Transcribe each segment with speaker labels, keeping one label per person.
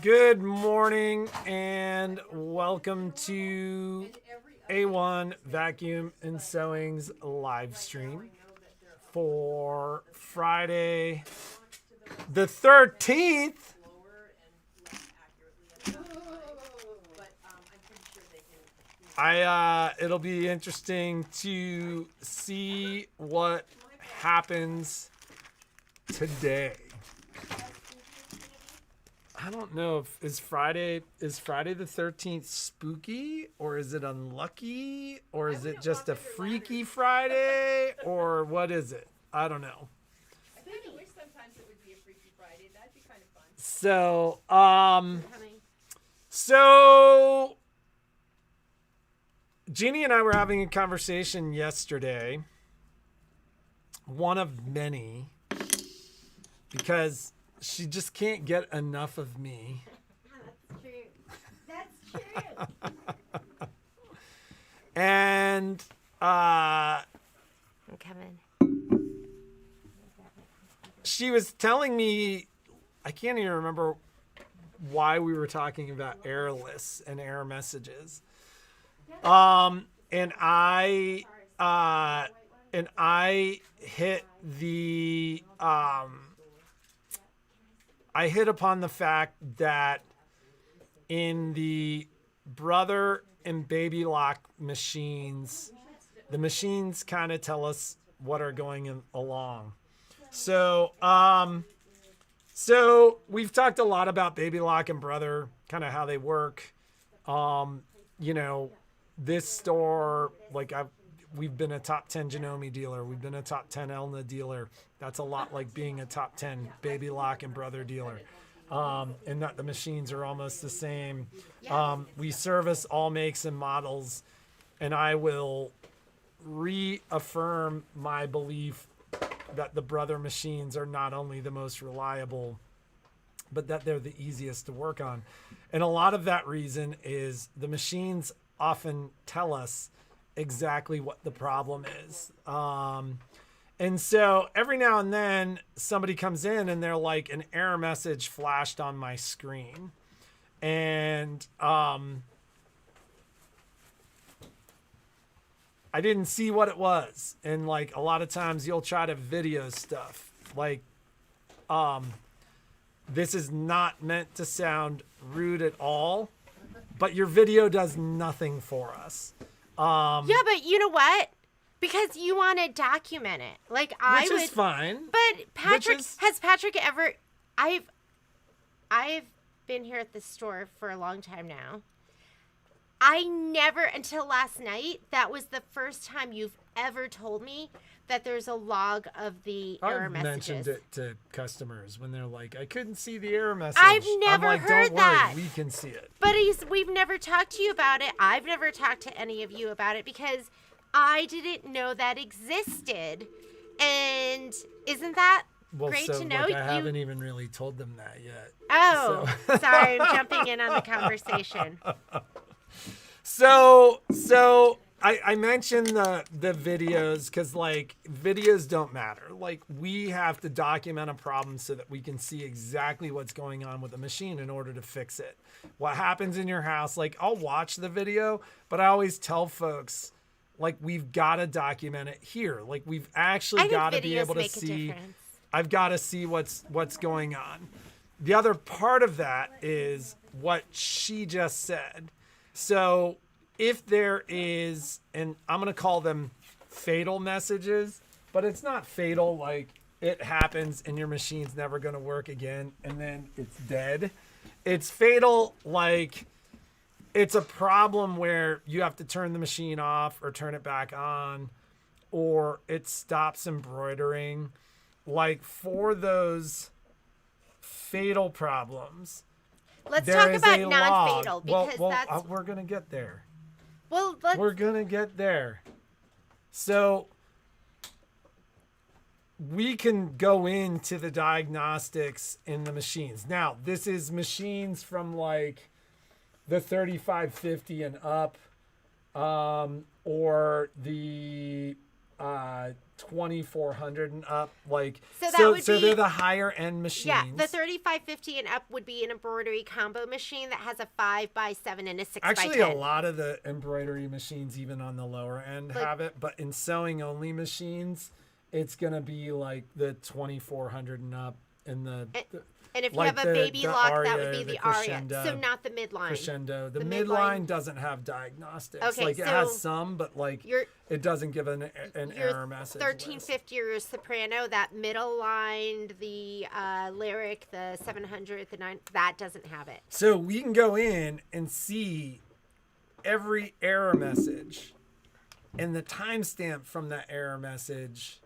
Speaker 1: Good morning and welcome to A-1 Vacuum and Sewing's live stream for Friday the 13th. It'll be interesting to see what happens today. I don't know if is Friday the 13th spooky, or is it unlucky, or is it just a freaky Friday, or what is it? I don't know.
Speaker 2: I think I wish sometimes it would be a freaky Friday. That'd be kind of fun.
Speaker 1: So Jeannie and I were having a conversation yesterday, one of many, because she just can't get enough of me.
Speaker 3: That's true.
Speaker 1: And
Speaker 3: I'm coming.
Speaker 1: she was telling me, I can't even remember why we were talking about error lists and error messages. And I hit the I hit upon the fact that in the brother and baby lock machines, the machines kind of tell us what are going along. So we've talked a lot about baby lock and brother, kind of how they work. This store, we've been a top 10 Janome dealer. We've been a top 10 Elna dealer. That's a lot like being a top 10 baby lock and brother dealer. And that the machines are almost the same. We service all makes and models, and I will reaffirm my belief that the brother machines are not only the most reliable, but that they're the easiest to work on. And a lot of that reason is the machines often tell us exactly what the problem is. And so every now and then somebody comes in and they're like, an error message flashed on my screen. And I didn't see what it was. And a lot of times you'll try to video stuff. This is not meant to sound rude at all, but your video does nothing for us.
Speaker 3: Yeah, but you know what? Because you want to document it. Which
Speaker 1: is fine.
Speaker 3: But has Patrick ever... I've been here at this store for a long time now. I never, until last night, that was the first time you've ever told me that there's a log of the error messages.
Speaker 1: I've mentioned it to customers when they're like, I couldn't see the error message.
Speaker 3: I've never heard
Speaker 1: don't
Speaker 3: that.
Speaker 1: worry, we can see it.
Speaker 3: But we've never talked to you about it. I've never talked to any of you about it because I didn't know that existed. And isn't that great to know?
Speaker 1: I haven't even really told them that yet.
Speaker 3: Oh, sorry. I'm jumping in on the conversation.
Speaker 1: So I mentioned the videos because videos don't matter. We have to document a problem so that we can see exactly what's going on with the machine in order to fix it. What happens in your house, I'll watch the video, but I always tell folks, we've got to document it here. We've actually got to be able to see. I've got to see what's going on. The other part of that is what she just said. So if there is, and I'm going to call them fatal messages, but it's not fatal it happens and your machine's never going to work again and then it's dead. It's fatal it's a problem where you have to turn the machine off or turn it back on, or it stops embroidering. For those fatal problems,
Speaker 3: let's talk about non-fatal because
Speaker 1: we're gonna get there.
Speaker 3: Well,
Speaker 1: we're gonna get there. So we can go into the diagnostics in the machines. Now, this is machines from the 3550 and up, or the 2400 and up. Like
Speaker 3: So that would
Speaker 1: so
Speaker 3: be-
Speaker 1: they're the higher end machines.
Speaker 3: Yeah, the 3550 and up would be an embroidery combo machine that has a 5x7 and a 6x10.
Speaker 1: Actually, a lot of the embroidery machines, even on the lower end,
Speaker 3: Like-
Speaker 1: have it. But in sewing only machines, it's gonna be like the 2400 and up, and the
Speaker 3: And if you
Speaker 1: like
Speaker 3: have a baby
Speaker 1: the
Speaker 3: lock, that
Speaker 1: Aria,
Speaker 3: would be
Speaker 1: the
Speaker 3: the Aria.
Speaker 1: Crescendo.
Speaker 3: So not the midline.
Speaker 1: crescendo. The
Speaker 3: The
Speaker 1: midline
Speaker 3: midline-
Speaker 1: doesn't have diagnostics.
Speaker 3: Okay,
Speaker 1: like it
Speaker 3: so
Speaker 1: has some, but like
Speaker 3: your-
Speaker 1: it doesn't give an
Speaker 3: Your
Speaker 1: error message.
Speaker 3: 1350 or your soprano, that middle line, the lyric, the 700, the 9, that doesn't have it.
Speaker 1: So we can go in and see every error message and the timestamp from that error message,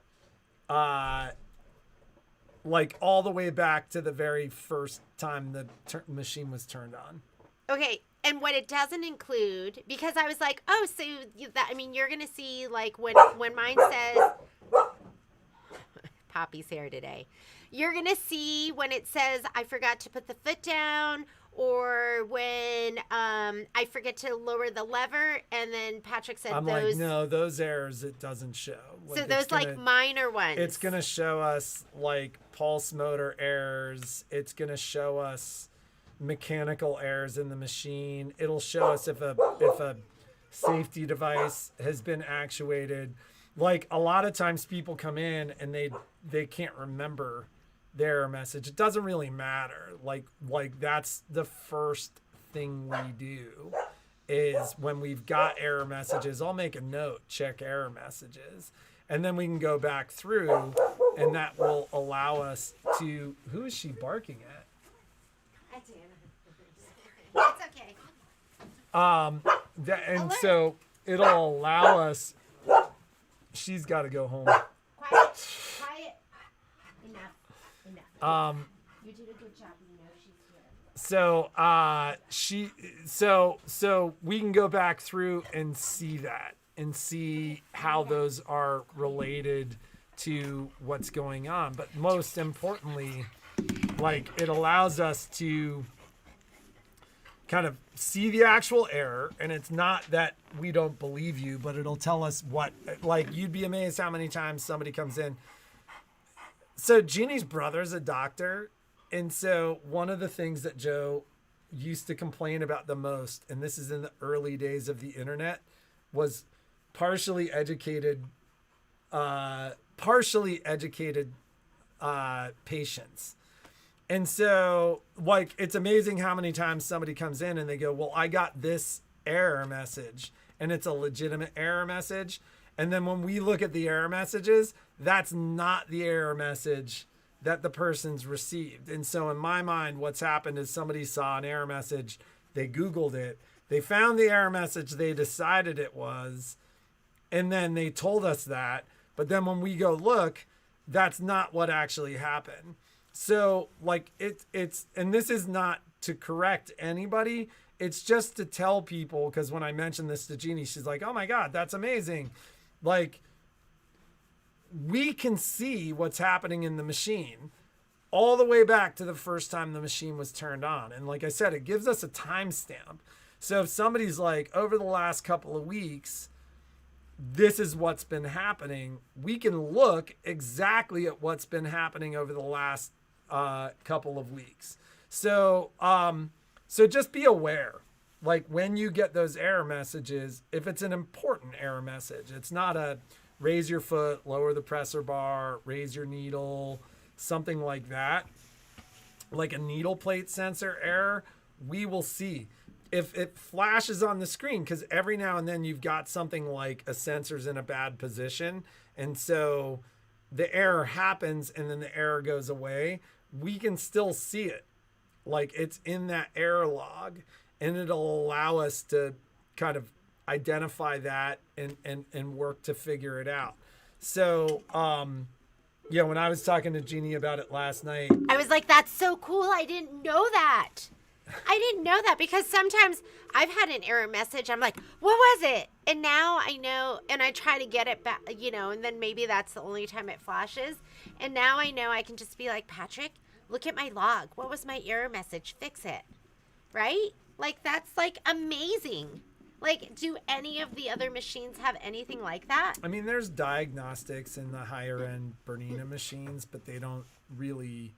Speaker 1: like all the way back to the very first time the machine was turned on.
Speaker 3: Okay, and what it doesn't include, because I was like, oh, so you're gonna see like when mine says Poppy's here today, you're gonna see when it says I forgot to put the foot down, or when I forget to lower the lever, and then Patrick said
Speaker 1: I'm
Speaker 3: those.
Speaker 1: like, no, those errors it doesn't show.
Speaker 3: So
Speaker 1: Like,
Speaker 3: those
Speaker 1: it's gonna-
Speaker 3: like minor ones.
Speaker 1: It's going to show us like pulse motor errors. It's going to show us mechanical errors in the machine. It'll show us if a safety device has been actuated. Like a lot of times people come in and they can't remember their error message. It doesn't really matter. Like that's the first thing we do is when we've got error messages, I'll make a note, check error messages. And then we can go back through, and that will allow us to. Who is she barking at?
Speaker 3: That's Anna. It's okay.
Speaker 1: And
Speaker 3: Alert.
Speaker 1: so it'll allow us. She's got to go home.
Speaker 3: Quiet. Enough. You did a good job. You know she's here.
Speaker 1: So we can go back through and see that and see how those are related to what's going on. But most importantly, like it allows us to kind of see the actual error, and it's not that we don't believe you, but it'll tell us what, like you'd be amazed how many times somebody comes in. So Jeannie's brother's a doctor, and so one of the things that Joe used to complain about the most, and this is in the early days of the internet, was partially educated patients. And so, like, it's amazing how many times somebody comes in and they go, well, I got this error message, and it's a legitimate error message. And then when we look at the error messages, that's not the error message that the person's received. And so in my mind, what's happened is somebody saw an error message, they Googled it, they found the error message they decided it was, and then they told us that. But then when we go look, that's not what actually happened. So like it's and this is not to correct anybody. It's just to tell people, because when I mentioned this to Jeannie, she's like, oh my God, that's amazing. Like, we can see what's happening in the machine all the way back to the first time the machine was turned on. And like I said, it gives us a timestamp. So if somebody's like, over the last couple of weeks, this is what's been happening, we can look exactly at what's been happening over the last couple of weeks. So, so just be aware, like when you get those error messages, if it's an important error message, it's not a raise your foot, lower the presser bar, raise your needle, something like that, like a needle plate sensor error, we will see. If it flashes on the screen, because every now and then you've got something like a sensor's in a bad position, and so the error happens and then the error goes away, we can still see it. Like it's in that error log, and it'll allow us to kind of identify that and work to figure it out. So, yeah, when I was talking to Jeannie about it last night,
Speaker 3: I was like, that's so cool. I didn't know that. I didn't know that, because sometimes I've had an error message. I'm like, what was it? And now I know, and I try to get it back, you know, and then maybe that's the only time it flashes. And now I know I can just be like, Patrick, look at my log. What was my error message? Fix it. Right? Like, that's like amazing. Like, do any of the other machines have anything like that?
Speaker 1: I mean, there's diagnostics in the higher end Bernina machines, but they don't really.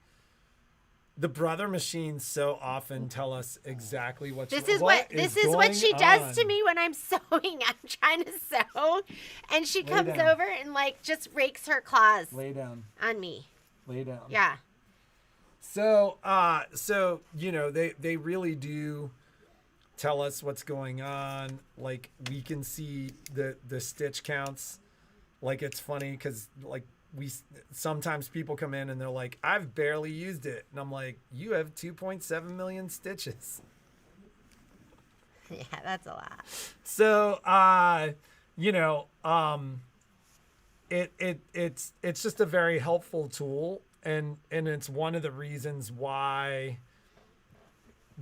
Speaker 1: The Brother machines so often tell us exactly what.
Speaker 3: This is what she does to me when I'm sewing. I'm trying to sew, and she comes over and like just rakes her claws
Speaker 1: Lay down.
Speaker 3: on me.
Speaker 1: Lay down.
Speaker 3: Yeah.
Speaker 1: So you know, they really do tell us what's going on. Like, we can see the stitch counts. Like, it's funny because like sometimes people come in and they're like, I've barely used it, and I'm like, you have 2.7 million stitches.
Speaker 3: Yeah, that's a lot.
Speaker 1: So you know, it's just a very helpful tool, and it's one of the reasons why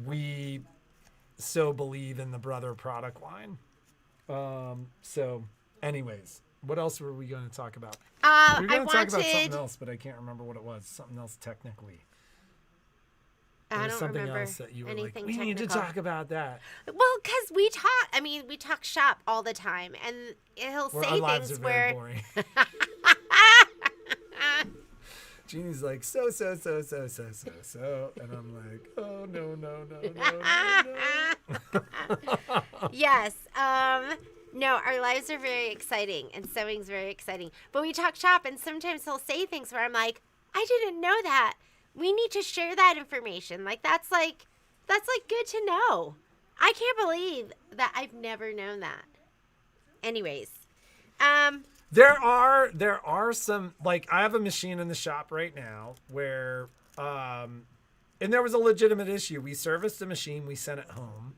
Speaker 1: we so believe in the Brother product line. So anyways, what else were we going to talk about? We were going to talk about something else, but I can't remember what it was. Something else technically.
Speaker 3: I don't
Speaker 1: something
Speaker 3: remember
Speaker 1: else that you were
Speaker 3: anything
Speaker 1: like, we need to
Speaker 3: technical.
Speaker 1: talk about that.
Speaker 3: Well, because we talk shop all the time, and he'll
Speaker 1: Our
Speaker 3: say
Speaker 1: lives
Speaker 3: things
Speaker 1: are very
Speaker 3: where.
Speaker 1: boring. Jeannie's like, so, and I'm like, oh, no.
Speaker 3: Yes. No, our lives are very exciting, and sewing's very exciting. But we talk shop, and sometimes he'll say things where I'm like, I didn't know that. We need to share that information. Like, that's good to know. I can't believe that I've never known that. Anyways,
Speaker 1: There are some, like, I have a machine in the shop right now where, and there was a legitimate issue. We serviced the machine, we sent it home.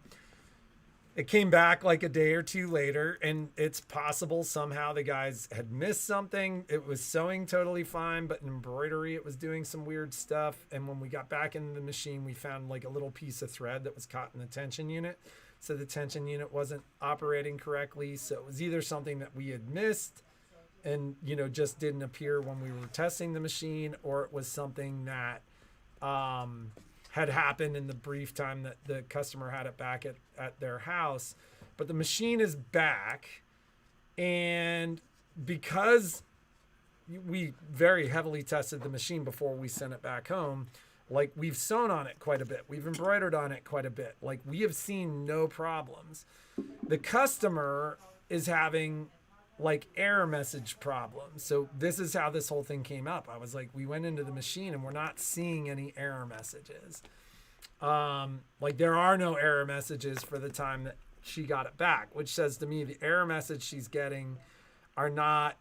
Speaker 1: It came back like a day or two later, and it's possible somehow the guys had missed something. It was sewing totally fine, but in embroidery, it was doing some weird stuff. And when we got back into the machine, we found like a little piece of thread that was caught in the tension unit. So the tension unit wasn't operating correctly. So it was either something that we had missed and, you know, just didn't appear when we were testing the machine, or it was something that had happened in the brief time that the customer had it back at their house. But the machine is back, and because we very heavily tested the machine before we sent it back home, like, we've sewn on it quite a bit, we've embroidered on it quite a bit, like, we have seen no problems. The customer is having like error message problems. So this is how this whole thing came up. I was like, we went into the machine and we're not seeing any error messages. Like, there are no error messages for the time that she got it back, which says to me the error message she's getting are not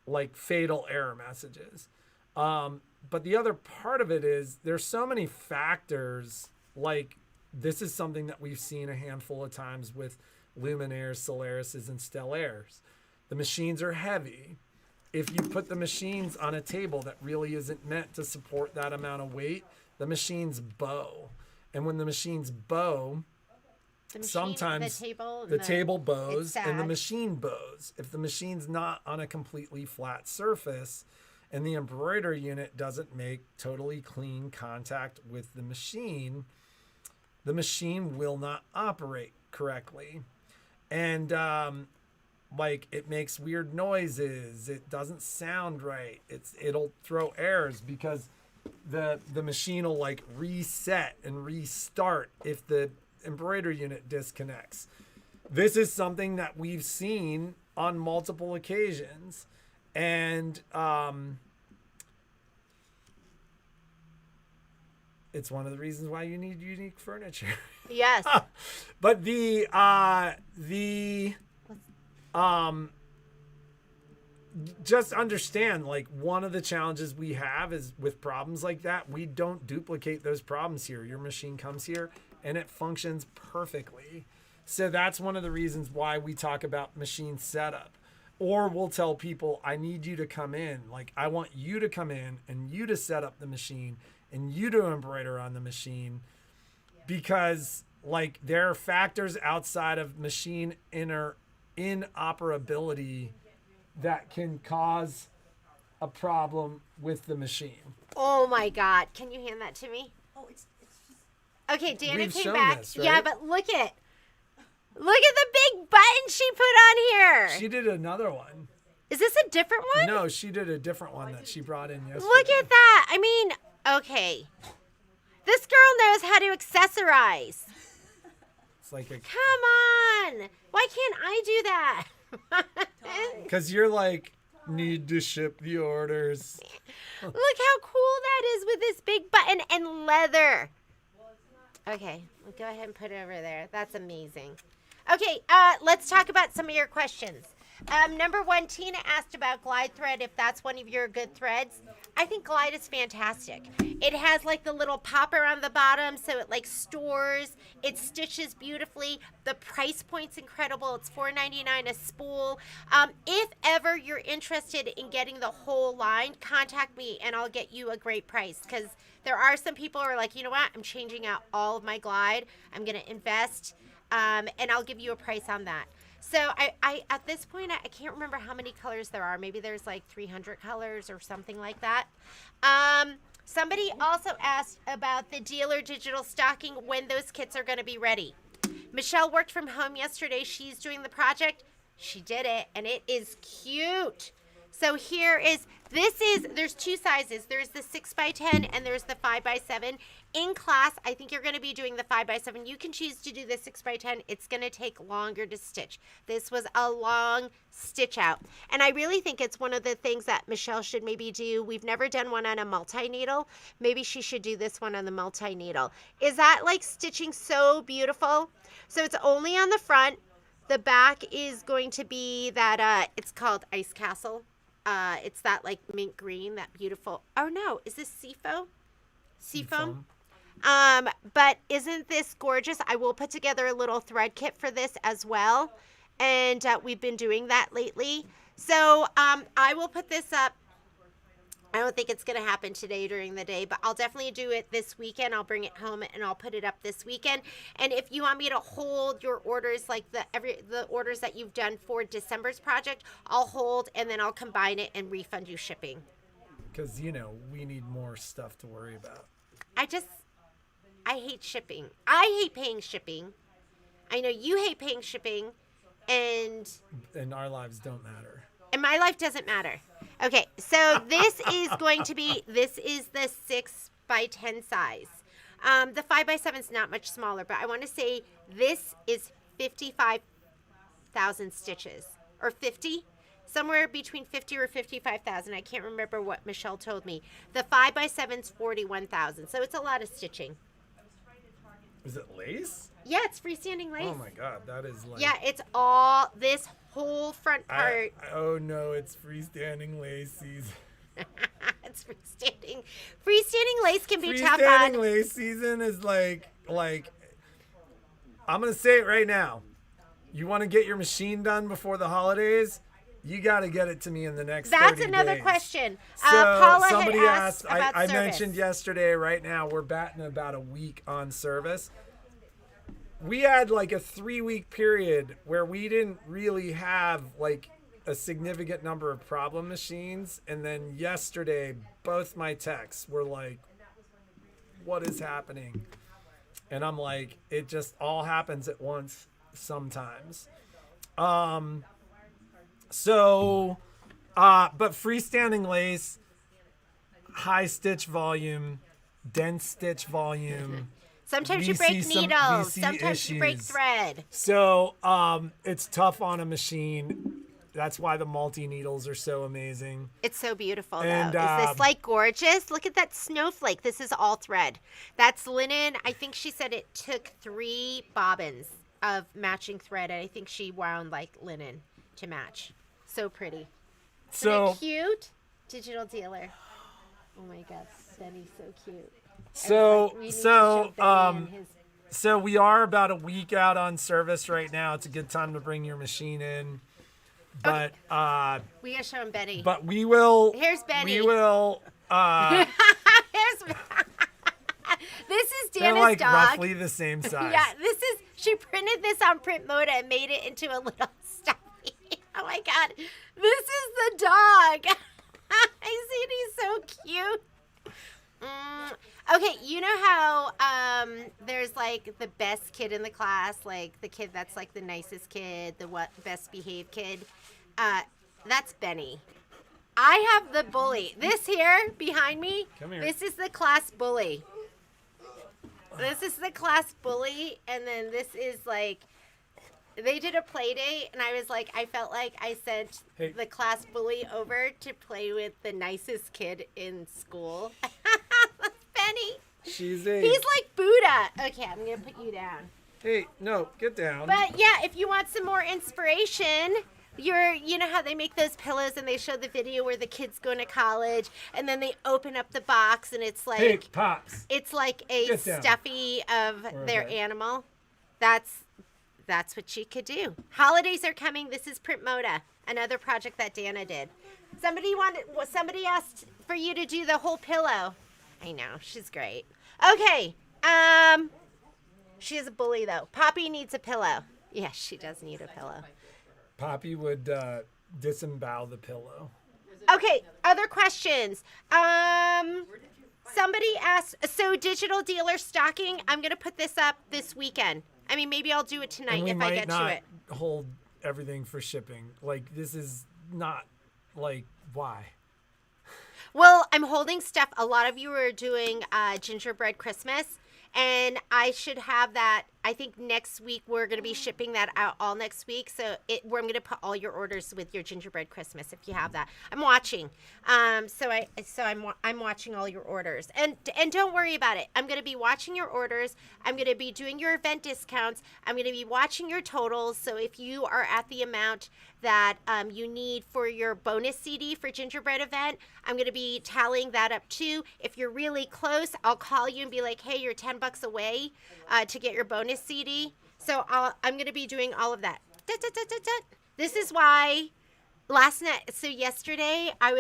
Speaker 1: like fatal error messages. But the other part of it is there's so many factors. Like, this is something that we've seen a handful of times with Luminaires, Solarises, and Stellaires. The machines are heavy. If you put the machines on a table that really isn't meant to support that amount of weight, the machines bow. And when the machines bow, sometimes the table bows and the machine bows. If the machine's not on a completely flat surface and the embroidery unit doesn't make totally clean contact with the machine will not operate correctly. And like, it makes weird noises. It doesn't sound right. It'll throw errors because the machine will like reset and restart if the embroidery unit disconnects. This is something that we've seen on multiple occasions, and it's one of the reasons why you need unique furniture.
Speaker 3: Yes.
Speaker 1: But just understand, like, one of the challenges we have is with problems like that, we don't duplicate those problems here. Your machine comes here and it functions perfectly. So that's one of the reasons why we talk about machine setup. Or we'll tell people, I need you to come in. Like, I want you to come in and you to set up the machine and you to embroider on the machine, because like, there are factors outside of machine inoperability that can cause a problem with the machine.
Speaker 3: Oh my God. Can you hand that to me?
Speaker 2: Oh, it's just...
Speaker 3: Okay, Dana
Speaker 1: We've
Speaker 3: came
Speaker 1: shown
Speaker 3: back.
Speaker 1: this, right?
Speaker 3: Yeah, but look it. Look at the big button she put on here.
Speaker 1: She did another one.
Speaker 3: Is this a different one?
Speaker 1: No, she did a different one that she brought in yesterday.
Speaker 3: Look at that. I mean, okay. This girl knows how to accessorize.
Speaker 1: It's like a...
Speaker 3: Come on. Why can't I do that?
Speaker 1: Because you're like, need to ship the orders.
Speaker 3: Look how cool that is with this big button and leather. Okay, we'll go ahead and put it over there. That's amazing. Okay, let's talk about some of your questions. Number one, Tina asked about glide thread, if that's one of your good threads. I think glide is fantastic. It has like the little popper on the bottom, so it like stores. It stitches beautifully. The price point's incredible. It's $4.99 a spool. If ever you're interested in getting the whole line, contact me and I'll get you a great price, because there are some people who are like, you know what, I'm changing out all of my glide. I'm going to invest, and I'll give you a price on that. So I at this point, I can't remember how many colors there are. Maybe there's like 300 colors or something like that. Somebody also asked about the dealer digital stocking, when those kits are going to be ready. Michelle worked from home yesterday. She's doing the project. She did it, and it is cute. So there's two sizes. There's the 6x10 and there's the 5x7. In class, I think you're going to be doing the 5x7. You can choose to do the 6x10. It's going to take longer to stitch. This was a long stitch out. And I really think it's one of the things that Michelle should maybe do. We've never done one on a multi-needle. Maybe she should do this one on the multi-needle. Is that like stitching so beautiful? So it's only on the front. The back is going to be that, it's called Ice Castle. It's that like mint green, that beautiful. Oh no, is this seafoam? Seafoam. But isn't this gorgeous? I will put together a little thread kit for this as well. And we've been doing that lately. So I will put this up. I don't think it's going to happen today during the day, but I'll definitely do it this weekend. I'll bring it home and I'll put it up this weekend. And if you want me to hold your orders, like the orders that you've done for December's project, I'll hold and then I'll combine it and refund you shipping.
Speaker 1: Because, you know, we need more stuff to worry about.
Speaker 3: I hate shipping. I hate paying shipping. I know you hate paying shipping, and
Speaker 1: our lives don't matter.
Speaker 3: And my life doesn't matter. Okay, so this is the 6x10 size. The 5x7 is not much smaller, but I want to say this is 55,000 stitches, or 50, somewhere between 50 or 55,000. I can't remember what Michelle told me. The 5x7 is 41,000, so it's a lot of stitching.
Speaker 1: Is it lace?
Speaker 3: Yeah, it's freestanding lace.
Speaker 1: Oh my god, that is like...
Speaker 3: Yeah, it's all this whole front part.
Speaker 1: Oh no, it's freestanding lace season.
Speaker 3: It's freestanding. Freestanding lace can be tough on.
Speaker 1: Freestanding lace season is like, I'm gonna say it right now. You want to get your machine done before the holidays? You got to get it to me in the next 30 days.
Speaker 3: That's another question.
Speaker 1: So
Speaker 3: Paula
Speaker 1: somebody
Speaker 3: had asked about
Speaker 1: I
Speaker 3: service.
Speaker 1: mentioned yesterday, right now, we're batting about a week on service. We had like a 3-week period where we didn't really have like a significant number of problem machines. And then yesterday, both my techs were like, what is happening? And I'm like, it just all happens at once sometimes. But freestanding lace, high stitch volume, dense stitch volume.
Speaker 3: Sometimes you break needles. Sometimes you break thread.
Speaker 1: So it's tough on a machine. That's why the multi-needles are so amazing.
Speaker 3: It's so beautiful, though.
Speaker 1: And,
Speaker 3: Is this, like, gorgeous? Look at that snowflake. This is all thread. That's linen. I think she said it took 3 bobbins of matching thread, and I think she wound, like, linen to match. So pretty. Isn't it cute? Digital dealer. Oh, my God. Benny's so cute.
Speaker 1: So we are about a week out on service right now. It's a good time to bring your machine in. But
Speaker 3: we gotta show him Benny.
Speaker 1: But we will.
Speaker 3: Here's Benny.
Speaker 1: We will.
Speaker 3: This is Dana's
Speaker 1: they're like
Speaker 3: dog.
Speaker 1: roughly the same size.
Speaker 3: Yeah, she printed this on Print Moda and made it into a little stuffy. Oh my God, this is the dog. I see, he's so cute. Okay, you know how there's like the best kid in the class, like the kid that's like the nicest kid, the best behaved kid. That's Benny. I have the bully. This here behind me.
Speaker 1: Come here.
Speaker 3: This is the class bully. This is the class bully, and then this is like. They did a play date, and I was like, I felt like I sent the class bully over to play with the nicest kid in school. Benny.
Speaker 1: He's
Speaker 3: like Buddha. Okay, I'm going to put you down.
Speaker 1: Hey, no, get down.
Speaker 3: But yeah, if you want some more inspiration, you know how they make those pillows and they show the video where the kid's going to college and then they open up the box and it's like.
Speaker 1: Hey, Pops.
Speaker 3: It's like a stuffy of their animal. That's what she could do. Holidays are coming. This is Print Moda, another project that Dana did. Somebody asked for you to do the whole pillow. I know, she's great. Okay, she is a bully though. Poppy needs a pillow. Yes, she does need a pillow.
Speaker 1: Poppy would disembowel the pillow.
Speaker 3: Okay, other questions. Somebody asked, so digital dealer stocking, I'm going to put this up this weekend. I mean, maybe I'll do it tonight if I get to it.
Speaker 1: Hold everything for shipping. Like, this is not, like, why?
Speaker 3: Well, I'm holding stuff. A lot of you are doing gingerbread Christmas, and I should have that. I think next week we're going to be shipping that out all next week. So I'm going to put all your orders with your gingerbread Christmas if you have that. I'm watching. So I'm watching all your orders. And don't worry about it. I'm going to be watching your orders. I'm going to be doing your event discounts. I'm going to be watching your totals. So if you are at the amount that you need for your bonus CD for gingerbread event, I'm going to be tallying that up too. If you're really close, I'll call you and be like, hey, you're $10 away to get your bonus CD. So I'm going to be doing all of that. This is why yesterday I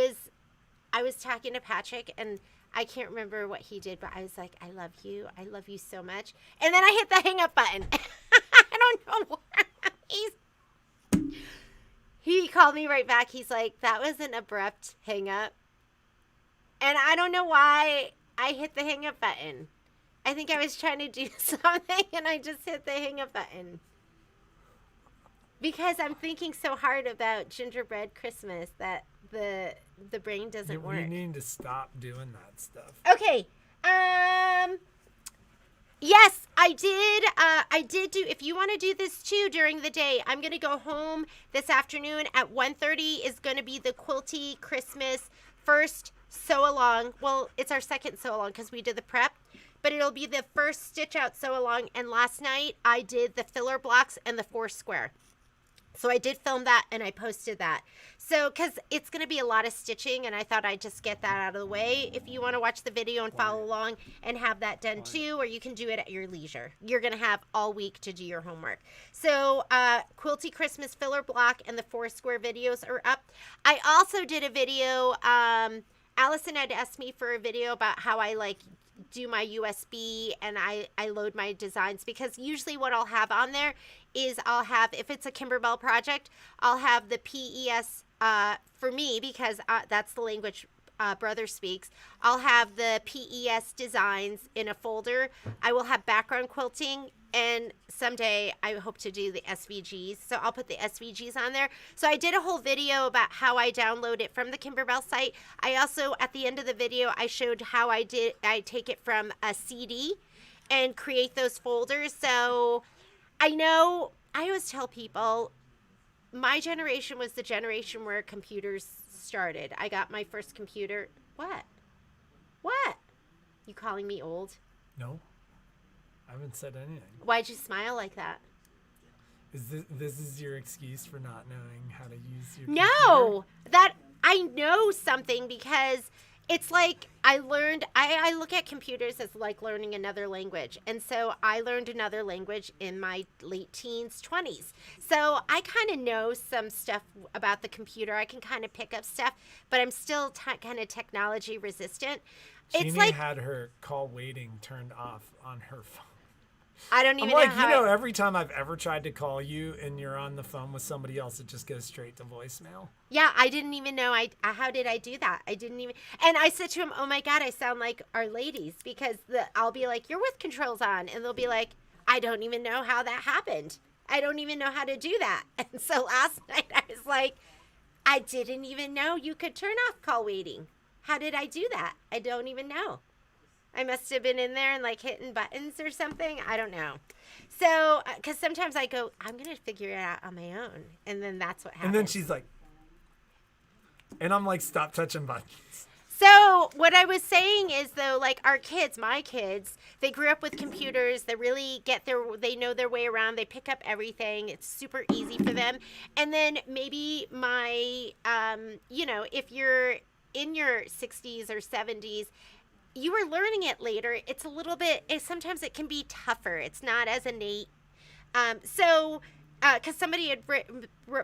Speaker 3: was talking to Patrick and I can't remember what he did, but I was like, I love you so much. And then I hit the hang up button. I don't know why. He called me right back. He's like, that was an abrupt hang up. And I don't know why I hit the hang up button. I think I was trying to do something and I just hit the hang up button. Because I'm thinking so hard about gingerbread Christmas that the brain doesn't work.
Speaker 1: We need to stop doing that stuff.
Speaker 3: Okay. Yes, I did do, if you want to do this too during the day, I'm going to go home this afternoon at 1:30 is going to be the Quilty Christmas first sew-along. Well, it's our second sew-along because we did the prep. But it'll be the first stitch out sew along. And last night I did the filler blocks and the 4 square. So I did film that and I posted that. So, because it's going to be a lot of stitching and I thought I'd just get that out of the way. If you want to watch the video and follow along and have that done too, or you can do it at your leisure. You're going to have all week to do your homework. So, Quilty Christmas filler block and the 4 square videos are up. I also did a video, Allison had asked me for a video about how I do my USB and I load my designs, because usually what I'll have on there is if it's a Kimberbell project, I'll have the PES for me, because that's the language brother speaks. I'll have the PES designs in a folder. I will have background quilting, and someday I hope to do the SVGs. So I'll put the SVGs on there. So I did a whole video about how I download it from the Kimberbell site. I also, at the end of the video, I showed how I take it from a CD and create those folders. So I know, I always tell people, my generation was the generation where computers started. I got my first computer. What? You calling me old?
Speaker 1: No. I haven't said anything.
Speaker 3: Why'd you smile like that?
Speaker 1: This is your excuse for not knowing how to use your
Speaker 3: No! That I know something, because it's like I look at computers as like learning another language. And so I learned another language in my late teens, 20s. So I kind of know some stuff about the computer. I can kind of pick up stuff, but I'm still kind of technology resistant.
Speaker 1: Jeannie had her call waiting turned off on her phone.
Speaker 3: I don't
Speaker 1: I'm
Speaker 3: even
Speaker 1: like,
Speaker 3: know how.
Speaker 1: you know, every time I've ever tried to call you and you're on the phone with somebody else, it just goes straight to voicemail.
Speaker 3: Yeah, I didn't even know. How did I do that? I didn't even. And I said to him, "Oh my God, I sound like our ladies," because I'll be like, "Your with controls on," and they'll be like, "I don't even know how that happened. I don't even know how to do that." And so last night I was like, "I didn't even know you could turn off call waiting. How did I do that? I don't even know. I must have been in there and like hitting buttons or something. I don't know." So, because sometimes I go, I'm going to figure it out on my own. And then that's what happens.
Speaker 1: And then she's like, and I'm like, stop touching buttons.
Speaker 3: So, what I was saying is, though, like our kids, my kids, they grew up with computers. They really they know their way around. They pick up everything. It's super easy for them. And then maybe if you're in your 60s or 70s, you were learning it later. It's a little bit, sometimes it can be tougher. It's not as innate. Because somebody had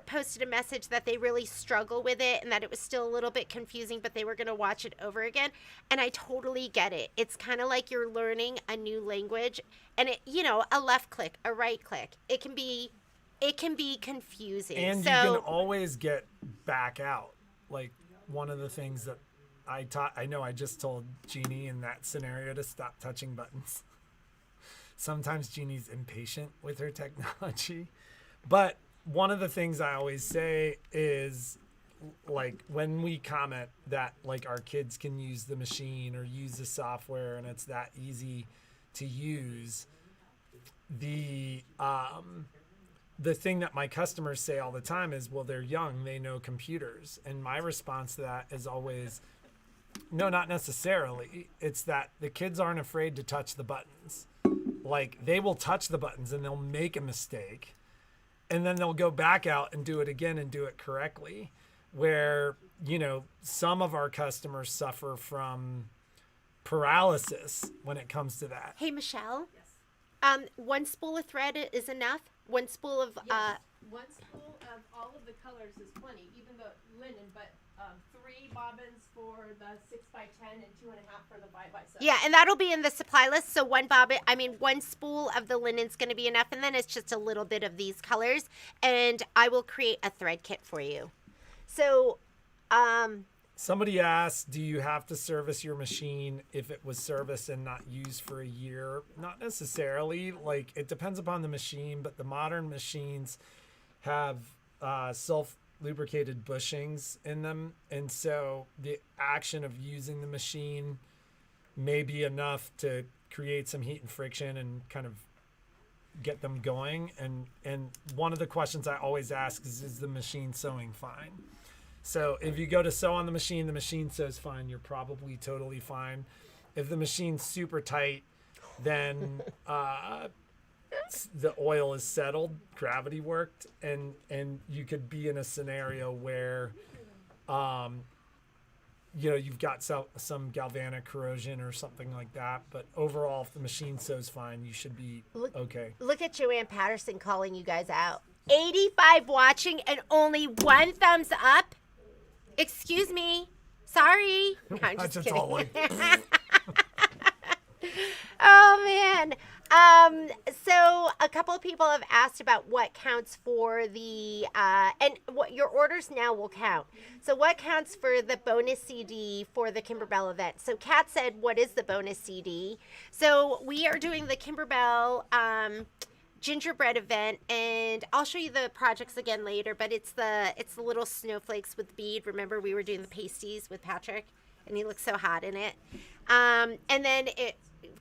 Speaker 3: posted a message that they really struggle with it and that it was still a little bit confusing, but they were going to watch it over again. And I totally get it. It's kind of like you're learning a new language, and a left click, a right click. It can be confusing.
Speaker 1: And you can always get back out. Like one of the things that I know I just told Jeannie in that scenario to stop touching buttons. Sometimes Jeannie's impatient with her technology. But one of the things I always say is, like, when we comment that, like, our kids can use the machine or use the software and it's that easy to use, the thing that my customers say all the time is, well, they're young, they know computers. And my response to that is always, no, not necessarily. It's that the kids aren't afraid to touch the buttons. Like, they will touch the buttons and they'll make a mistake. And then they'll go back out and do it again and do it correctly. Where, some of our customers suffer from paralysis when it comes to that.
Speaker 3: Hey, Michelle.
Speaker 2: Yes.
Speaker 3: One spool of thread is enough? One spool of...
Speaker 2: Yes. One spool of all of the colors is plenty, even the linen, but 3 bobbins for the 6x10 and 2.5 for the 5x7.
Speaker 3: Yeah, and that'll be in the supply list. So one spool of the linen's going to be enough, and then it's just a little bit of these colors, and I will create a thread kit for you. So,
Speaker 1: somebody asked, do you have to service your machine if it was serviced and not used for a year? Not necessarily. Like, it depends upon the machine, but the modern machines have self-lubricated bushings in them. And so the action of using the machine may be enough to create some heat and friction and kind of get them going. And one of the questions I always ask is the machine sewing fine? So if you go to sew on the machine sews fine, you're probably totally fine. If the machine's super tight, then the oil is settled, gravity worked, and you could be in a scenario where you've got some galvanic corrosion or something like that. But overall, if the machine sews fine, you should be okay.
Speaker 3: Look at Joanne Patterson calling you guys out. 85 watching and only 1 thumbs up. Excuse me. Sorry. No, I'm just kidding.
Speaker 1: All like
Speaker 3: Oh, man. So a couple of people have asked about what counts for the, and what your orders now will count. So what counts for the bonus CD for the Kimberbell event? So Kat said, what is the bonus CD? So we are doing the Kimberbell, gingerbread event, and I'll show you the projects again later, but it's the little snowflakes with bead. Remember, we were doing the pasties with Patrick, and he looks so hot in it. And then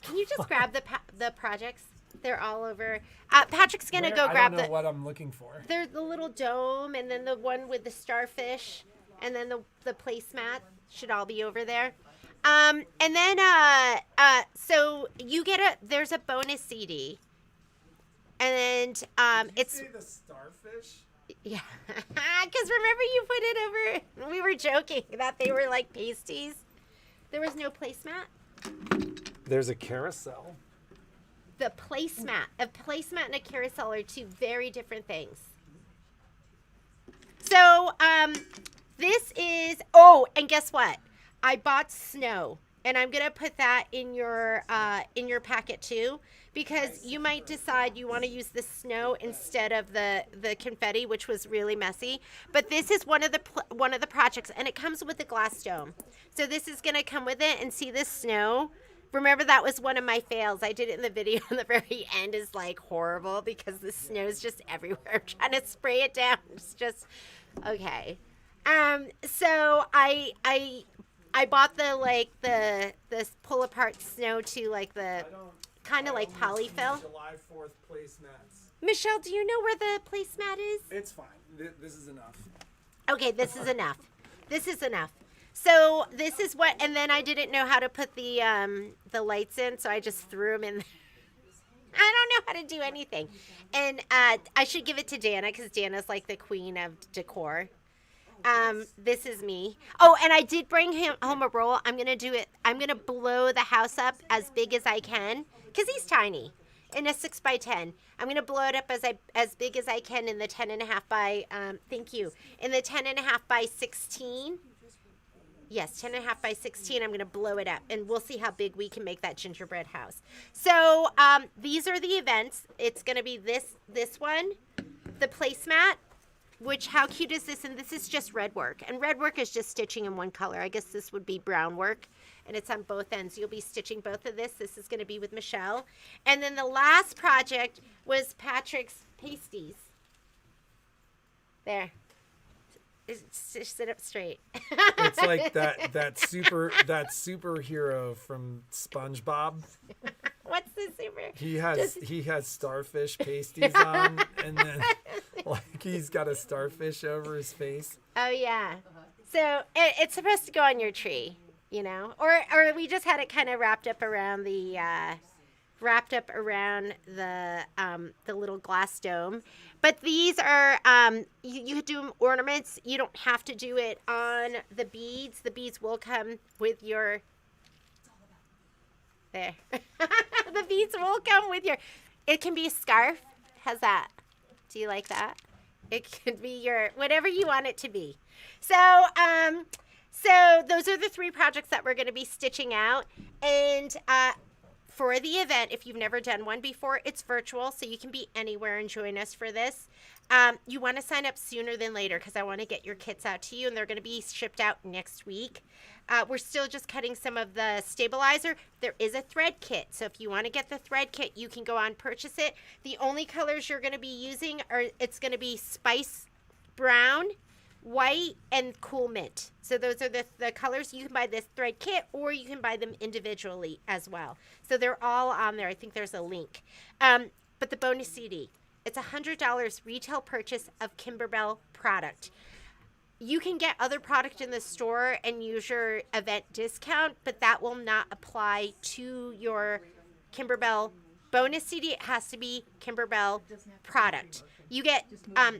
Speaker 3: can you just grab the projects? They're all over. Patrick's gonna go grab
Speaker 1: I don't know what I'm looking for.
Speaker 3: They're the little dome, and then the one with the starfish, and then the placemat should all be over there. And then so you get there's a bonus CD. And
Speaker 1: Did you
Speaker 3: it's
Speaker 1: say the starfish?
Speaker 3: yeah, because remember you put it over. We were joking that they were like pasties. There was no placemat.
Speaker 1: There's a carousel.
Speaker 3: A placemat and a carousel are 2 very different things. So this is and guess what? I bought snow. And I'm gonna put that in your packet too, because you might decide you want to use the snow instead of the confetti, which was really messy. But this is one of the projects, and it comes with a glass dome. So this is gonna come with it. And see this snow. Remember, that was one of my fails. I did it in the video, and the very end is like horrible because the snow's just everywhere. I'm trying to spray it down. It's just okay. So I bought the pull apart snow to like the kind of like polyfill.
Speaker 1: July 4th placemats.
Speaker 3: Michelle, do you know where the placemat is?
Speaker 1: It's fine. This is enough.
Speaker 3: Okay, this is enough. This is enough. So this is what, and then I didn't know how to put the lights in, so I just threw them in there. I don't know how to do anything. And I should give it to Dana, because Dana's like the queen of decor. This is me. Oh, and I did bring him home a roll. I'm gonna do it. I'm gonna blow the house up as big as I can, because he's tiny, in a 6x10. I'm gonna blow it up as big as I can in the 10.5 by. Thank you. In the 10.5 by 16. Yes, 10.5 by 16. I'm going to blow it up, and we'll see how big we can make that gingerbread house. So these are the events. It's going to be this one, the placemat, which how cute is this? And this is just red work. And red work is just stitching in one color. I guess this would be brown work, and it's on both ends. You'll be stitching both of this. This is going to be with Michelle. And then the last project was Patrick's pasties. There. Just sit up straight.
Speaker 1: It's like that superhero from SpongeBob.
Speaker 3: What's the super?
Speaker 1: He has starfish pasties on, and then like he's got a starfish over his face.
Speaker 3: Oh yeah. So it's supposed to go on your tree, you know, or we just had it kind of wrapped up around the little glass dome. But these are, you could do ornaments. You don't have to do it on the beads. The beads will come with your, there. The beads will come with your, it can be a scarf. How's that? Do you like that? It could be your, whatever you want it to be. So those are the 3 projects that we're going to be stitching out. And, for the event, if you've never done one before, it's virtual, so you can be anywhere and join us for this. You want to sign up sooner than later, because I want to get your kits out to you, and they're going to be shipped out next week. We're still just cutting some of the stabilizer. There is a thread kit, so if you want to get the thread kit, you can go on purchase it. The only colors you're going to be using it's going to be Spice Brown, white, and Cool Mint. So those are the colors. You can buy this thread kit, or you can buy them individually as well. So they're all on there. I think there's a link. But the bonus CD, it's $100 retail purchase of Kimberbell product. You can get other product in the store and use your event discount, but that will not apply to your Kimberbell bonus CD. It has to be Kimberbell product. You get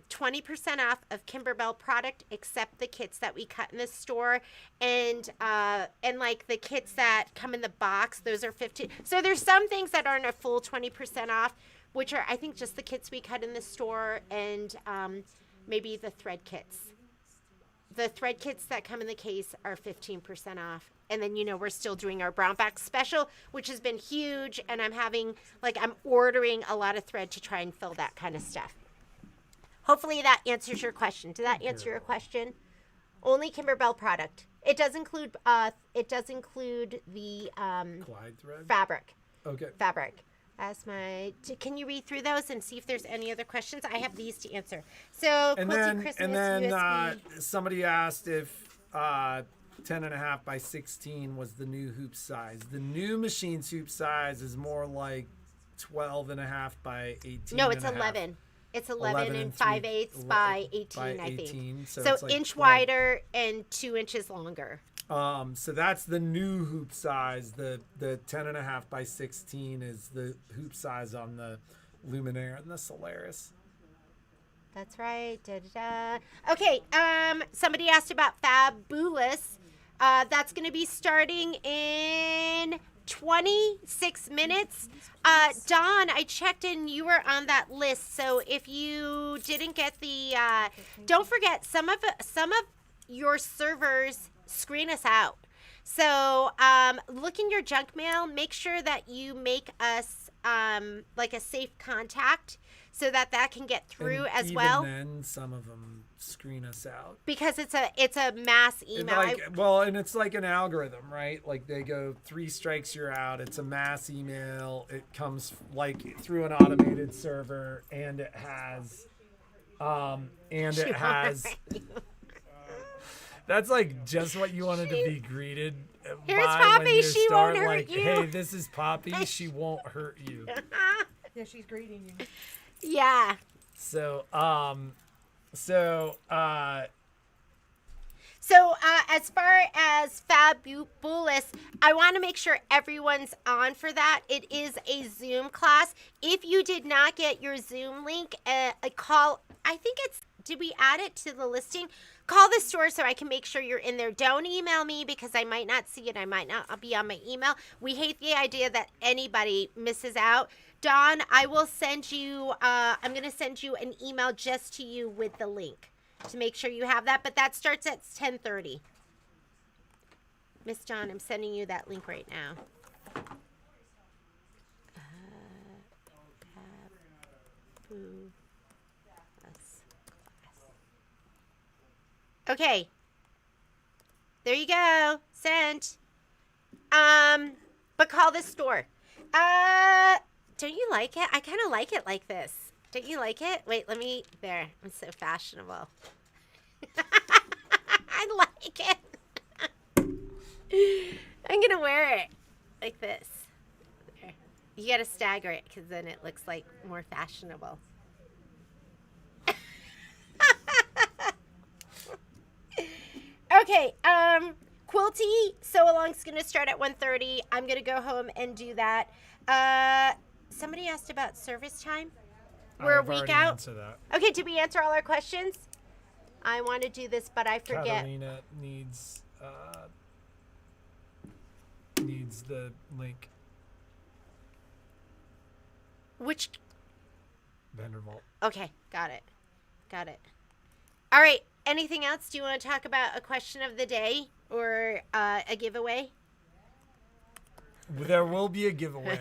Speaker 3: 20% off of Kimberbell product, except the kits that we cut in the store, and like the kits that come in the box, those are 15. So there's some things that aren't a full 20% off, which are I think just the kits we cut in the store, and maybe the thread kits. The thread kits that come in the case are 15% off. And then, we're still doing our brown bag special, which has been huge, and I'm ordering a lot of thread to try and fill that kind of stuff. Hopefully that answers your question. Did that answer your question? Only Kimberbell product. It does include the
Speaker 1: Glide thread?
Speaker 3: fabric.
Speaker 1: Okay.
Speaker 3: Fabric. Can you read through those and see if there's any other questions? I have these to answer. So Quilty Christmas USB.
Speaker 1: Somebody asked if 10.5 by 16 was the new hoop size. The new machine's hoop size is more like 12.5 by 18.
Speaker 3: No, it's 11. It's 11 and 5/8 by 18, I think. So
Speaker 1: it's like
Speaker 3: inch
Speaker 1: 12.
Speaker 3: wider and 2 inches longer.
Speaker 1: So that's the new hoop size. The 10.5 by 16 is the hoop size on the Luminaire and the Solaris.
Speaker 3: That's right. Da-da-da. Okay. Somebody asked about Fabulous. That's going to be starting in 26 minutes. Dawn, I checked and you were on that list. So if you didn't get the, don't forget some of your servers screen us out. So look in your junk mail. Make sure that you make us like a safe contact so that can get through
Speaker 1: And
Speaker 3: as
Speaker 1: even
Speaker 3: well.
Speaker 1: then, some of them screen us out.
Speaker 3: Because it's a mass email.
Speaker 1: And it's like an algorithm, right? Like they go 3 strikes, you're out. It's a mass email. It comes like through an automated server, and it has, That's like just what you wanted to be greeted
Speaker 3: Here's
Speaker 1: by
Speaker 3: Poppy.
Speaker 1: when you
Speaker 3: She
Speaker 1: start.
Speaker 3: won't hurt
Speaker 1: Like,
Speaker 3: you.
Speaker 1: hey, this is Poppy. She won't hurt you.
Speaker 4: Yeah, she's greeting you.
Speaker 3: Yeah.
Speaker 1: So,
Speaker 3: as far as Fabulous, I want to make sure everyone's on for that. It is a Zoom class. If you did not get your Zoom link, call. I think did we add it to the listing? Call the store so I can make sure you're in there. Don't email me because I might not see it. I might not be on my email. We hate the idea that anybody misses out. Dawn, I will send you, I'm going to send you an email just to you with the link to make sure you have that. But that starts at 10:30. Miss Dawn, I'm sending you that link right now. Okay. There you go. Sent. But call the store. Don't you like it? I kind of like it like this. Don't you like it? Wait, there. I'm so fashionable. I like it. I'm going to wear it like this. There. You got to stagger it because then it looks like more fashionable. Okay, Quilty Sew Along's going to start at 1:30. I'm going to go home and do that. Somebody asked about service time. We're a week out.
Speaker 1: Answered that.
Speaker 3: Okay, did we answer all our questions? I want to do this, but I forget.
Speaker 1: Catalina needs the link.
Speaker 3: Which?
Speaker 1: Vanderbilt.
Speaker 3: Okay, got it. All right, anything else? Do you want to talk about a question of the day or a giveaway?
Speaker 1: There will be a giveaway.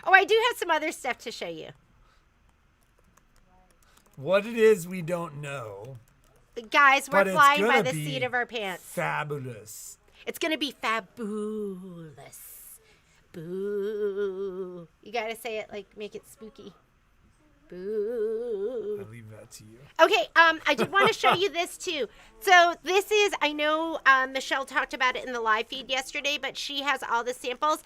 Speaker 3: Oh, I do have some other stuff to show you.
Speaker 1: What it is, we don't know.
Speaker 3: Guys, we're
Speaker 1: But it's
Speaker 3: flying by
Speaker 1: gonna
Speaker 3: the
Speaker 1: be
Speaker 3: seat of our pants.
Speaker 1: Fabulous.
Speaker 3: It's going to be fabulous. Boo. You got to say it like, make it spooky. Boo.
Speaker 1: I leave that to you.
Speaker 3: Okay, I did want to show you this too. So this is, I know Michelle talked about it in the live feed yesterday, but she has all the samples.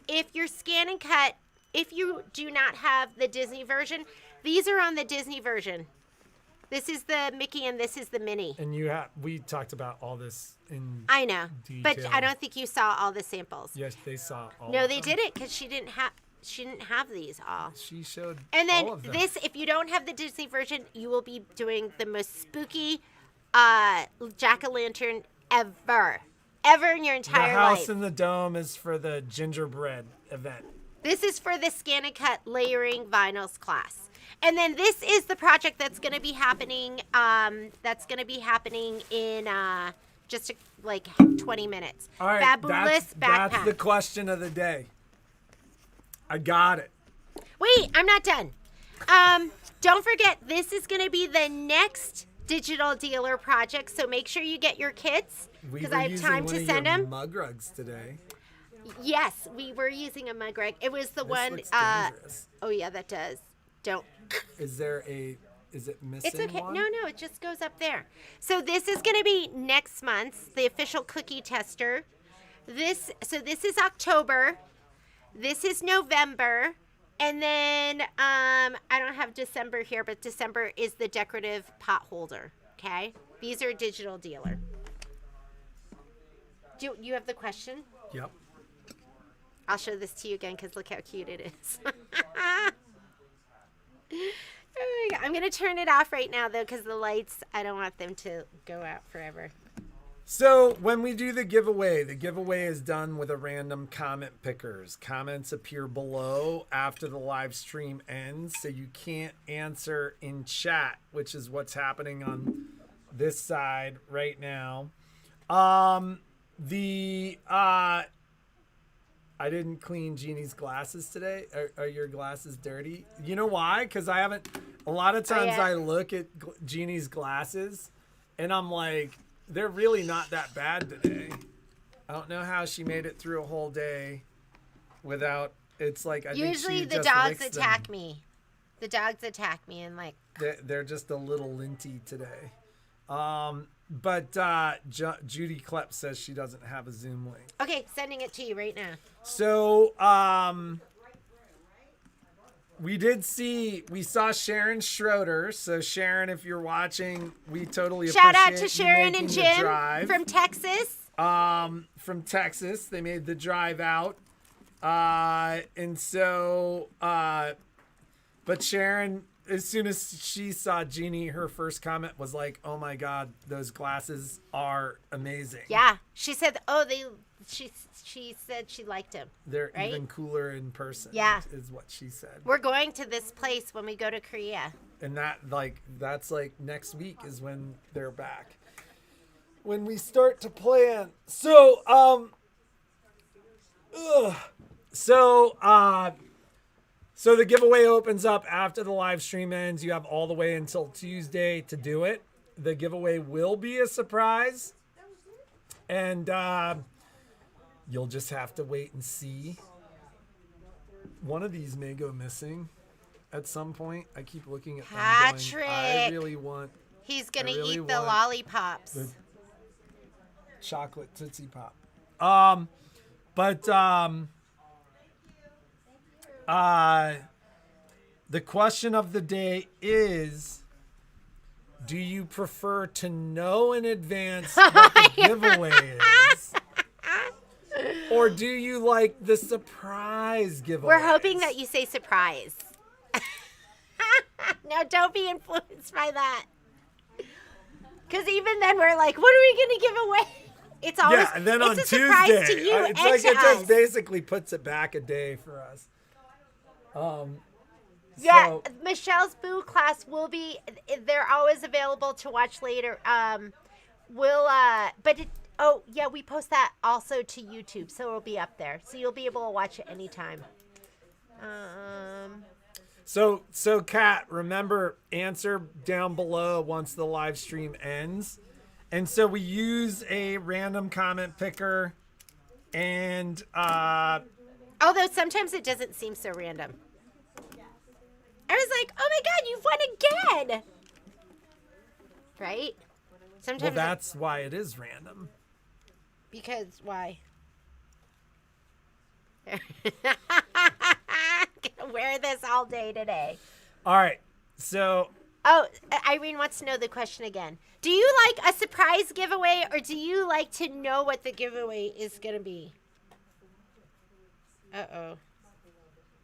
Speaker 3: If you're scan and cut, if you do not have the Disney version, these are on the Disney version. This is the Mickey and this is the Minnie.
Speaker 1: And we talked about all this in
Speaker 3: I know,
Speaker 1: detail.
Speaker 3: but I don't think you saw all the samples.
Speaker 1: Yes, they saw all
Speaker 3: No,
Speaker 1: of
Speaker 3: they
Speaker 1: them.
Speaker 3: didn't because she didn't have these all.
Speaker 1: She showed
Speaker 3: And then
Speaker 1: all of them.
Speaker 3: this, if you don't have the Disney version, you will be doing the most spooky jack-o'-lantern ever in your
Speaker 1: The
Speaker 3: entire
Speaker 1: House
Speaker 3: life.
Speaker 1: in the Dome is for the gingerbread event.
Speaker 3: This is for the scan and cut layering vinyls class. And then this is the project that's going to be happening. In just like 20 minutes.
Speaker 1: All right,
Speaker 3: Fabulous backpack.
Speaker 1: that's the question of the day. I got it.
Speaker 3: Wait, I'm not done. Don't forget, this is going to be the next digital dealer project. So make sure you get your kits because I have time to send them.
Speaker 1: Mug rugs today.
Speaker 3: Yes, we were using a mug rag. It was the
Speaker 1: This
Speaker 3: one.
Speaker 1: looks dangerous.
Speaker 3: Oh yeah, that does. Don't.
Speaker 1: Is it missing
Speaker 3: It's okay.
Speaker 1: one?
Speaker 3: No, it just goes up there. So this is going to be next month's the official cookie tester. This is October. This is November. And then I don't have December here, but December is the decorative pot holder. Okay? These are digital dealer. Do you have the question?
Speaker 1: Yep.
Speaker 3: I'll show this to you again because look how cute it is. Oh my God. I'm going to turn it off right now, though, because the lights, I don't want them to go out forever.
Speaker 1: So when we do the giveaway is done with a random comment pickers. Comments appear below after the live stream ends, so you can't answer in chat, which is what's happening on this side right now. I didn't clean Jeannie's glasses today. Are your glasses dirty? You know why? Because I haven't. A lot of times
Speaker 3: yeah.
Speaker 1: I look at Jeannie's glasses, and I'm like, they're really not that bad today. I don't know how she made it through a whole day without. It's like I
Speaker 3: Usually
Speaker 1: think
Speaker 3: the
Speaker 1: she just
Speaker 3: dogs
Speaker 1: licks
Speaker 3: attack
Speaker 1: them.
Speaker 3: me. The dogs attack me and like.
Speaker 1: They're just a little linty today. But Judy Klepp says she doesn't have a Zoom link.
Speaker 3: Okay, sending it to you right now.
Speaker 1: So, we saw Sharon Schroeder. So Sharon, if you're watching, we totally
Speaker 3: Shout
Speaker 1: appreciate
Speaker 3: out to
Speaker 1: you
Speaker 3: Sharon
Speaker 1: making
Speaker 3: and
Speaker 1: the
Speaker 3: Jim
Speaker 1: drive.
Speaker 3: from Texas.
Speaker 1: From Texas. They made the drive out. And so, but Sharon, as soon as she saw Jeannie, her first comment was like, "Oh my God, those glasses are amazing."
Speaker 3: Yeah, she said, she said she liked him.
Speaker 1: They're
Speaker 3: right?
Speaker 1: even cooler in person.
Speaker 3: Yeah.
Speaker 1: Is what she said.
Speaker 3: We're going to this place when we go to Korea.
Speaker 1: And that's next week is when they're back. When we start to plan. So, So the giveaway opens up after the live stream ends. You have all the way until Tuesday to do it. The giveaway will be a surprise. And you'll just have to wait and see. One of these may go missing at some point. I keep looking at them
Speaker 3: Patrick.
Speaker 1: going, I really want
Speaker 3: He's going to
Speaker 1: really
Speaker 3: eat the
Speaker 1: want
Speaker 3: lollipops.
Speaker 1: the chocolate Tootsie Pop. The question of the day is, do you prefer to know in advance what the giveaway is? Or do you like the surprise giveaway?
Speaker 3: We're hoping that you say surprise. No, don't be influenced by that. Because even then we're like, what are we going to give away? It's always
Speaker 1: and then on
Speaker 3: a
Speaker 1: Tuesday,
Speaker 3: surprise to you
Speaker 1: it's
Speaker 3: and
Speaker 1: like
Speaker 3: to
Speaker 1: it just
Speaker 3: us.
Speaker 1: basically puts it back a day for us.
Speaker 3: Yeah,
Speaker 1: So-
Speaker 3: Michelle's Boo class will be. They're always available to watch later. We post that also to YouTube, so it'll be up there, so you'll be able to watch it anytime.
Speaker 1: So Kat, remember, answer down below once the live stream ends. And so we use a random comment picker, and
Speaker 3: Although sometimes it doesn't seem so random. I was like, oh my God, you've won again. Right? Sometimes
Speaker 1: well, that's why it is random.
Speaker 3: because why? Gonna wear this all day today.
Speaker 1: All right, so
Speaker 3: Oh, Irene wants to know the question again. Do you like a surprise giveaway, or do you like to know what the giveaway is going to be? Uh-oh.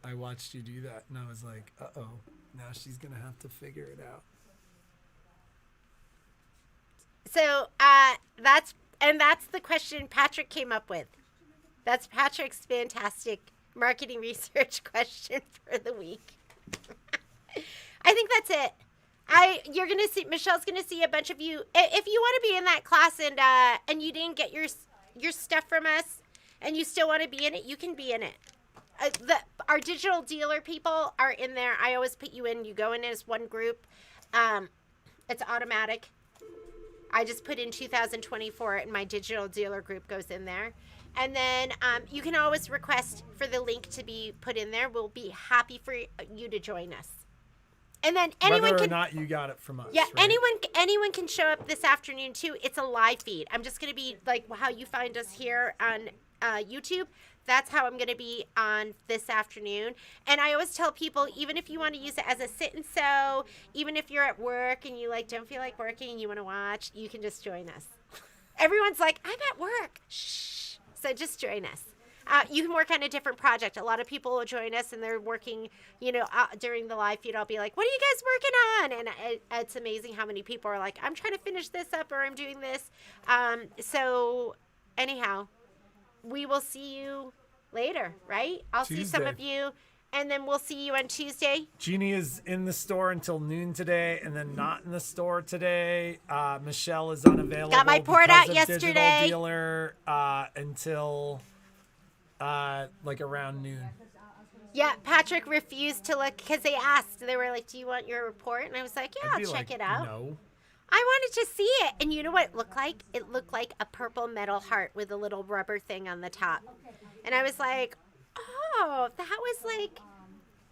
Speaker 1: I watched you do that, and I was like, uh-oh, now she's going to have to figure it out.
Speaker 3: So, that's the question Patrick came up with. That's Patrick's fantastic marketing research question for the week. I think that's it. You're gonna see, Michelle's gonna see a bunch of you. If you want to be in that class and you didn't get your stuff from us, and you still want to be in it, you can be in it. Our digital dealer people are in there. I always put you in. You go in as one group. It's automatic. I just put in 2024, and my digital dealer group goes in there. And then you can always request for the link to be put in there. We'll be happy for you to join us. And then anyone
Speaker 1: Whether or
Speaker 3: can,
Speaker 1: not you got it from us.
Speaker 3: yeah,
Speaker 1: right?
Speaker 3: anyone can show up this afternoon too. It's a live feed. I'm just gonna be like how you find us here on YouTube. That's how I'm gonna be on this afternoon. And I always tell people, even if you want to use it as a sit and sew, even if you're at work and you don't feel like working and you want to watch, you can just join us. Everyone's like, I'm at work. Shh. So just join us. You can work on a different project. A lot of people will join us and they're working, during the live feed. I'll be like, what are you guys working on? And it's amazing how many people are like, I'm trying to finish this up, or I'm doing this. So anyhow, we will see you later, right? I'll see some
Speaker 1: Tuesday.
Speaker 3: of you. and then we'll see you on Tuesday.
Speaker 1: Jeannie is in the store until noon today, and then not in the store today. Michelle is unavailable.
Speaker 3: Got my port
Speaker 1: because
Speaker 3: out
Speaker 1: of
Speaker 3: yesterday.
Speaker 1: Digital Dealer until like around noon.
Speaker 3: Yeah, Patrick refused to look because they asked. They were like, "Do you want your report?" And I was like, "Yeah,
Speaker 1: I'd
Speaker 3: I'll
Speaker 1: be
Speaker 3: check
Speaker 1: like,
Speaker 3: it out."
Speaker 1: No.
Speaker 3: I wanted to see it, and you know what it looked like? It looked like a purple metal heart with a little rubber thing on the top, and I was like, "Oh, that was like,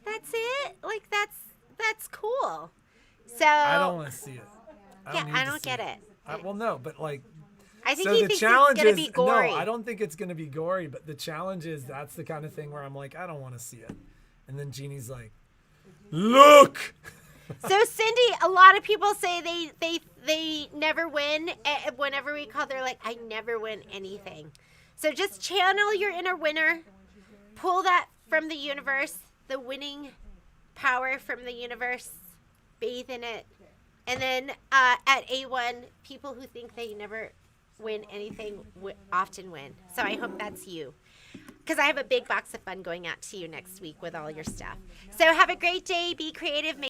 Speaker 3: that's it. Like that's cool." So
Speaker 1: I don't want to see it.
Speaker 3: yeah,
Speaker 1: need
Speaker 3: I
Speaker 1: to
Speaker 3: don't
Speaker 1: see
Speaker 3: get it.
Speaker 1: Well, no, but like.
Speaker 3: I think
Speaker 1: So
Speaker 3: he
Speaker 1: the
Speaker 3: thinks
Speaker 1: challenge
Speaker 3: it's gonna
Speaker 1: is
Speaker 3: be gory.
Speaker 1: no, I don't think it's gonna be gory, but the challenge is that's the kind of thing where I'm like, I don't want to see it, and then Jeannie's like, look.
Speaker 3: So Cindy, a lot of people say they never win. Whenever we call, they're like, I never win anything. So just channel your inner winner, pull that from the universe, the winning power from the universe, bathe in it, and then at A-1, people who think they never win anything often win. So I hope that's you. Because I have a big box of fun going out to you next week with all your stuff. So have a great day. Be creative.